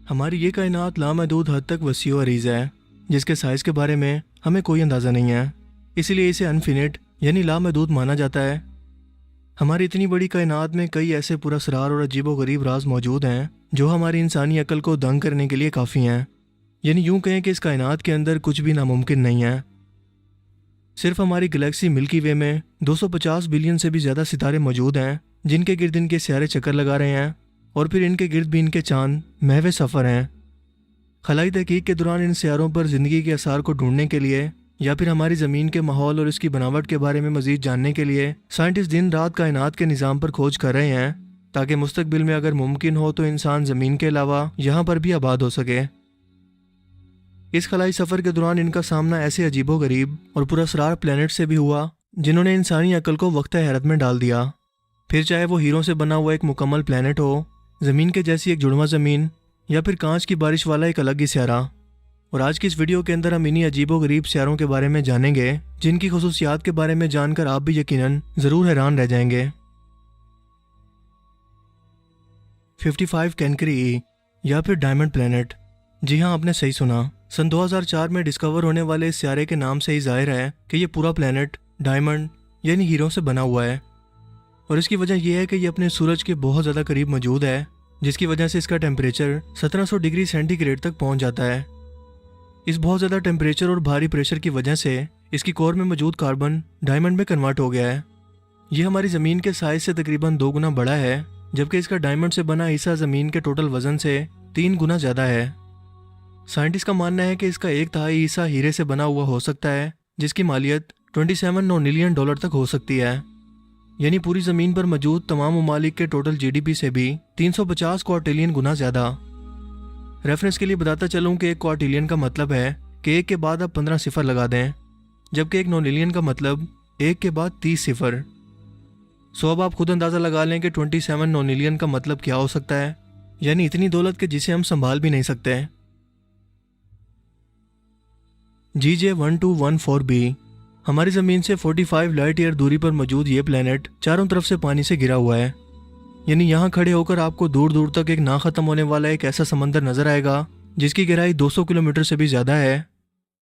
हमारी ये कायनात लामहदूद हद तक वसी और अरीज़ है, जिसके साइज़ के बारे में हमें कोई अंदाज़ा नहीं है। इसीलिए इसे अनफिनिट यानी लामहदूद माना जाता है। हमारी इतनी बड़ी कायनात में कई ऐसे पुरअसरार और अजीबोगरीब राज मौजूद हैं जो हमारी इंसानी अक्ल को दंग करने के लिए काफ़ी हैं। यानी यूँ कहें कि इस कायनात के अंदर कुछ भी नामुमकिन नहीं है। सिर्फ हमारी गैलेक्सी मिल्की वे में 250 बिलियन से भी ज़्यादा सितारे मौजूद हैं, जिनके गिर्द इनके सियारे चक्कर लगा रहे हैं और फिर इनके गिर्द भी इनके चांद महवे सफ़र हैं। खलाई तहकीक के दौरान इन सियारों पर ज़िंदगी के आसार को ढूंढने के लिए या फिर हमारी ज़मीन के माहौल और इसकी बनावट के बारे में मज़ीद जानने के लिए साइंटिस्ट दिन रात कायनात के निज़ाम पर खोज कर रहे हैं, ताकि मुस्तकबिल में अगर मुमकिन हो तो इंसान ज़मीन के अलावा यहाँ पर भी आबाद हो सके। इस खलाई सफ़र के दौरान इनका सामना ऐसे अजीबोगरीब और पुरअसरार प्लैनेट से भी हुआ जिन्होंने इंसानी अक्ल को वक्त हैरत में डाल दिया। फिर चाहे वो हीरों से बना हुआ एक मुकम्मल प्लैनेट हो, ज़मीन के जैसी एक जुड़वा ज़मीन, या फिर कांच की बारिश वाला एक अलग ही सियारा। और आज की इस वीडियो के अंदर हम इन्हीं अजीबोगरीब सियारों के बारे में जानेंगे, जिनकी खुसूसियात के बारे में जानकर आप भी यकीनन ज़रूर हैरान रह जाएंगे। 55 कैनकरी ई या फिर डायमंड प्लैनेट। जी हाँ, आपने सही सुना। सन 2004 में डिस्कवर होने वाले इस सियारे के नाम से ही जाहिर है कि ये पूरा प्लैनेट डायमंड यानी हीरों से बना हुआ है। और इसकी वजह यह है कि ये अपने सूरज के बहुत ज़्यादा करीब मौजूद है, जिसकी वजह से इसका टेम्परेचर 1700 डिग्री सेंटीग्रेड तक पहुंच जाता है। इस बहुत ज़्यादा टेम्परेचर और भारी प्रेशर की वजह से इसकी कोर में मौजूद कार्बन डायमंड में कन्वर्ट हो गया है। यह हमारी ज़मीन के साइज से तकरीबन 2 गुना बड़ा है, जबकि इसका डायमंड से बना हिस्सा ज़मीन के टोटल वजन से 3 गुना ज़्यादा है। साइंटिस्ट का मानना है कि इसका 1/3 हिस्सा हीरे से बना हुआ हो सकता है, जिसकी मालियत 27 मिलियन डॉलर तक हो सकती है। यानी पूरी ज़मीन पर मौजूद तमाम ममालिक के टोटल जीडीपी से भी 350 क्वार्टिलियन गुना ज़्यादा। रेफरेंस के लिए बताता चलूँ कि 1 क्वार्टिलियन का मतलब है कि 1 के बाद आप 15 सिफर लगा दें, जबकि 1 नोनिलियन का मतलब 1 के बाद 30 सिफर। सो अब आप खुद अंदाज़ा लगा लें कि 27 नोनिलियन का मतलब क्या हो सकता है। यानी इतनी दौलत के जिसे हम संभाल भी नहीं सकते। GJ1214b। हमारी ज़मीन से 45 लाइट ईयर दूरी पर मौजूद ये प्लैनेट चारों तरफ से पानी से घिरा हुआ है। यानी यहाँ खड़े होकर आपको दूर दूर तक एक ना ख़त्म होने वाला एक ऐसा समंदर नज़र आएगा जिसकी गहराई 200 किलोमीटर से भी ज़्यादा है।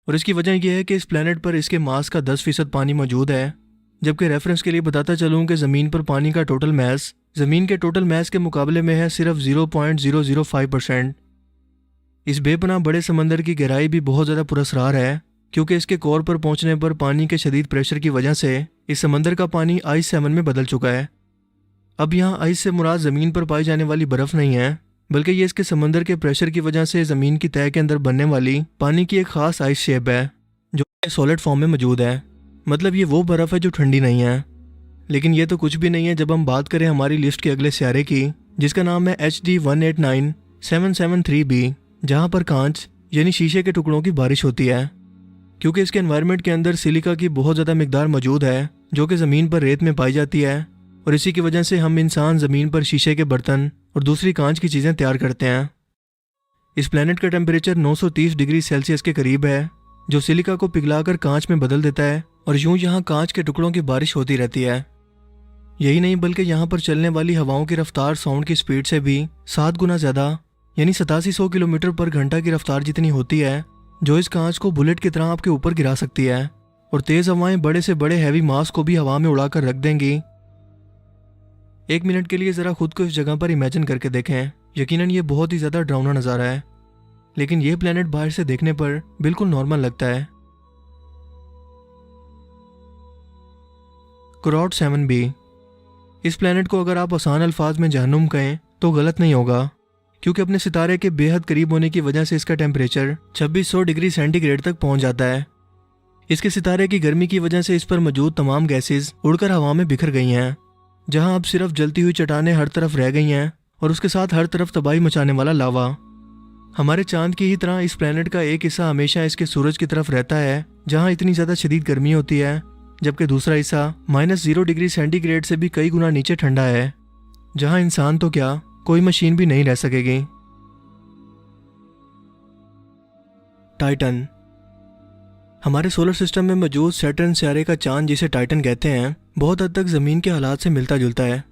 और इसकी वजह यह है कि इस प्लैनेट पर इसके मास का 10% पानी मौजूद है, जबकि रेफरेंस के लिए बताता चलूँ कि ज़मीन पर पानी का टोटल मैस ज़मीन के टोटल मैस के मुकाबले में है सिर्फ 0.005%। इस बेपनाह बड़े समंदर की गहराई भी बहुत ज़्यादा पुरअसरार है, क्योंकि इसके कोर पर पहुंचने पर पानी के शदीद प्रेशर की वजह से इस समंदर का पानी आइस सेवन में बदल चुका है। अब यहाँ आइस से मुराद ज़मीन पर पाई जाने वाली बर्फ़ नहीं है, बल्कि ये इसके समंदर के प्रेशर की वजह से ज़मीन की तह के अंदर बनने वाली पानी की एक ख़ास आइस शेप है, जो सॉलिड फॉर्म में मौजूद है। मतलब ये वो बर्फ़ है जो ठंडी नहीं है। लेकिन ये तो कुछ भी नहीं है जब हम बात करें हमारी लिस्ट के अगले सियारे की, जिसका नाम है HD 189773b, जहाँ पर कांच यानी शीशे के टुकड़ों की बारिश होती है। क्योंकि इसके एनवायरनमेंट के अंदर सिलिका की बहुत ज़्यादा मिकदार मौजूद है, जो कि ज़मीन पर रेत में पाई जाती है, और इसी की वजह से हम इंसान ज़मीन पर शीशे के बर्तन और दूसरी कांच की चीज़ें तैयार करते हैं। इस प्लैनेट का टेम्परेचर 930 डिग्री सेल्सियस के करीब है, जो सिलिका को पिघलाकर कांच में बदल देता है, और यूं यहाँ कांच के टुकड़ों की बारिश होती रहती है। यही नहीं, बल्कि यहाँ पर चलने वाली हवाओं की रफ्तार साउंड की स्पीड से भी 7 गुना ज़्यादा यानी 8700 किलोमीटर पर घंटा की रफ्तार जितनी होती है, जो इस कांच को बुलेट की तरह आपके ऊपर गिरा सकती है। और तेज़ हवाएं बड़े से बड़े हैवी मास को भी हवा में उड़ाकर रख देंगी। 1 मिनट के लिए ज़रा खुद को इस जगह पर इमेजिन करके देखें। यकीनन ये बहुत ही ज़्यादा डरावना नज़ारा है, लेकिन यह प्लैनेट बाहर से देखने पर बिल्कुल नॉर्मल लगता है। क्रोट 7b। इस प्लैनेट को अगर आप आसान अल्फाज में जहन्नुम कहें तो गलत नहीं होगा, क्योंकि अपने सितारे के बेहद करीब होने की वजह से इसका टेम्परेचर 2600 डिग्री सेंटीग्रेड तक पहुंच जाता है। इसके सितारे की गर्मी की वजह से इस पर मौजूद तमाम गैसेस उड़कर हवा में बिखर गई हैं, जहां अब सिर्फ जलती हुई चट्टानें हर तरफ रह गई हैं और उसके साथ हर तरफ तबाही मचाने वाला लावा। हमारे चांद की ही तरह इस प्लैनेट का एक हिस्सा हमेशा इसके सूरज की तरफ रहता है, जहाँ इतनी ज़्यादा शदीद गर्मी होती है, जबकि दूसरा हिस्सा -0 डिग्री सेंटीग्रेड से भी कई गुना नीचे ठंडा है, जहाँ इंसान तो क्या कोई मशीन भी नहीं रह सकेगी। टाइटन। हमारे सोलर सिस्टम में मौजूद सैटर्न सियारे का चांद, जिसे टाइटन कहते हैं, बहुत हद तक ज़मीन के हालात से मिलता जुलता है।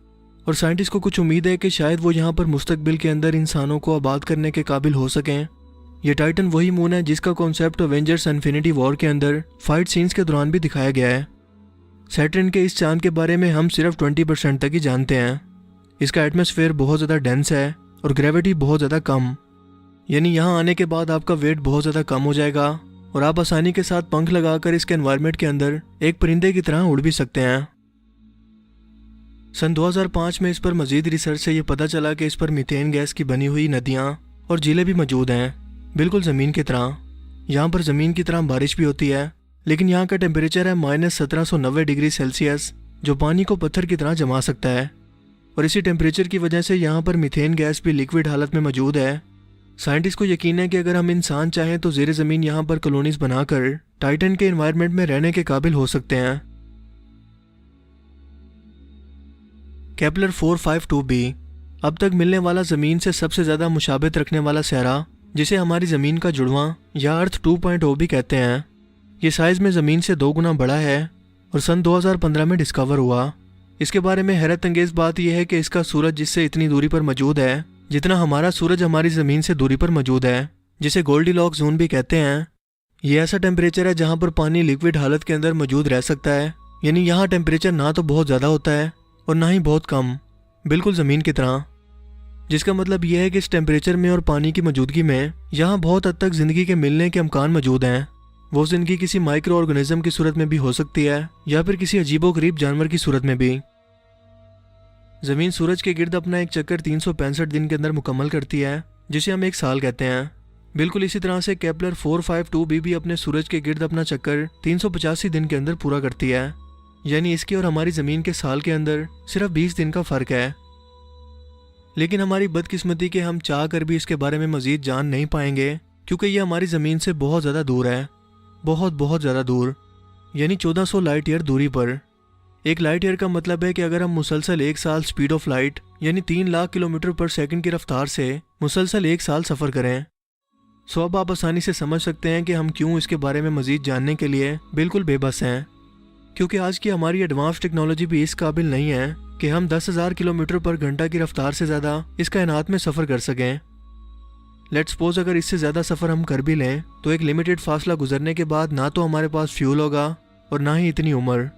और साइंटिस्ट को कुछ उम्मीद है कि शायद वो यहाँ पर मुस्तकबिल के अंदर इंसानों को आबाद करने के काबिल हो सकें। ये टाइटन वही मून है जिसका कॉन्सेप्ट एवेंजर्स इन्फिनिटी वॉर के अंदर फाइट सीन्स के दौरान भी दिखाया गया है। सैटर्न के इस चांद के बारे में हम सिर्फ 20% तक ही जानते हैं। इसका एटमॉस्फेयर बहुत ज़्यादा डेंस है और ग्रेविटी बहुत ज़्यादा कम, यानी यहाँ आने के बाद आपका वेट बहुत ज़्यादा कम हो जाएगा और आप आसानी के साथ पंख लगाकर इसके एनवायरनमेंट के अंदर एक परिंदे की तरह उड़ भी सकते हैं। सन 2005 में इस पर मजीद रिसर्च से ये पता चला कि इस पर मीथेन गैस की बनी हुई नदियाँ और झीलें भी मौजूद हैं, बिल्कुल ज़मीन की तरह। यहाँ पर ज़मीन की तरह बारिश भी होती है, लेकिन यहाँ का टेम्परेचर है -1790 डिग्री सेल्सियस, जो पानी को पत्थर की तरह जमा सकता है। और इसी टेम्परेचर की वजह से यहाँ पर मीथेन गैस भी लिक्विड हालत में मौजूद है। साइंटिस्ट को यकीन है कि अगर हम इंसान चाहें तो ज़ेर ज़मीन यहाँ पर कॉलोनीज बनाकर टाइटन के एनवायरनमेंट में रहने के काबिल हो सकते हैं। केपलर 452b अब तक मिलने वाला ज़मीन से सबसे ज़्यादा मुशाबित रखने वाला सहरा, जिसे हमारी ज़मीन का जुड़वां या अर्थ 2.0 भी कहते हैं। ये साइज़ में ज़मीन से 2 गुना बड़ा है और सन 2015 में डिस्कवर हुआ। इसके बारे में हैरत अंगेज़ बात यह है कि इसका सूरज जिससे इतनी दूरी पर मौजूद है जितना हमारा सूरज हमारी ज़मीन से दूरी पर मौजूद है, जिसे गोल्डीलॉक जोन भी कहते हैं। ये ऐसा टेम्परेचर है जहाँ पर पानी लिक्विड हालत के अंदर मौजूद रह सकता है, यानी यहाँ टेम्परेचर ना तो बहुत ज़्यादा होता है और ना ही बहुत कम, बिल्कुल ज़मीन की तरह। जिसका मतलब यह है कि इस टेम्परेचर में और पानी की मौजूदगी में यहाँ बहुत हद तक ज़िंदगी के मिलने के इम्कान मौजूद हैं। वो ज़िंदगी किसी माइक्रो ऑर्गेनिज्म की सूरत में भी हो सकती है या फिर किसी अजीबोगरीब जानवर की सूरत में भी। ज़मीन सूरज के गिर्द अपना एक चक्कर 365 दिन के अंदर मुकम्मल करती है, जिसे हम एक साल कहते हैं। बिल्कुल इसी तरह से केपलर 452b भी अपने सूरज के गिर्द अपना चक्कर 385 दिन के अंदर पूरा करती है, यानी इसकी और हमारी ज़मीन के साल के अंदर सिर्फ 20 दिन का फ़र्क है। लेकिन हमारी बदकिस्मती के हम चाह कर भी इसके बारे में मज़ीद जान नहीं पाएंगे, क्योंकि ये हमारी ज़मीन से बहुत ज़्यादा दूर है, बहुत ज़्यादा दूर, यानी 1400 लाइट ईयर दूरी पर। एक लाइट ईयर का मतलब है कि अगर हम मुसलसल 1 साल स्पीड ऑफ लाइट यानी 3 लाख किलोमीटर पर सेकंड की रफ्तार से मुसलसल 1 साल सफ़र करें, सो अब आप आसानी से समझ सकते हैं कि हम क्यों इसके बारे में मज़ीद जानने के लिए बिल्कुल बेबस हैं। क्योंकि आज की हमारी एडवांस टेक्नोलॉजी भी इस काबिल नहीं है कि हम 10,000 किलोमीटर पर घंटा की रफ्तार से ज़्यादा इस कायनात में सफ़र कर सकें। लेट्स सपोज अगर इससे ज़्यादा सफ़र हम कर भी लें तो एक लिमिटेड फासला गुजरने के बाद ना तो हमारे पास फ्यूल होगा और ना ही इतनी उम्र।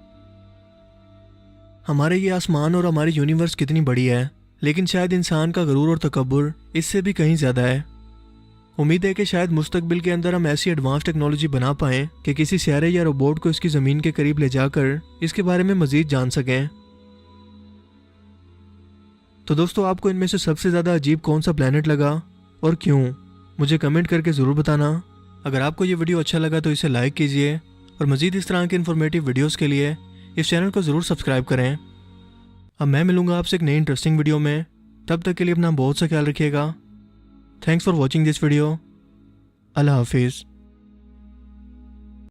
हमारे ये आसमान और हमारी यूनिवर्स कितनी बड़ी है, लेकिन शायद इंसान का गरूर और तकब्बुर इससे भी कहीं ज़्यादा है। उम्मीद है कि शायद मुस्तकबिल के अंदर हम ऐसी एडवांस टेक्नोलॉजी बना पाएँ कि किसी सियारे या रोबोट को इसकी ज़मीन के करीब ले जाकर इसके बारे में मज़ीद जान सकें। तो दोस्तों, आपको इनमें से सबसे ज़्यादा अजीब कौन सा प्लैनेट लगा और क्यों, मुझे कमेंट करके ज़रूर बताना। अगर आपको ये वीडियो अच्छा लगा तो इसे लाइक कीजिए और मज़ीद इस तरह के इन्फॉर्मेटिव वीडियोज़ के लिए इस चैनल को ज़रूर सब्सक्राइब करें। अब मैं मिलूँगा आपसे एक नई इंटरेस्टिंग वीडियो में, तब तक के लिए अपना बहुत सा ख्याल रखिएगा। Thanks for watching this video. अल्लाह हाफिज़।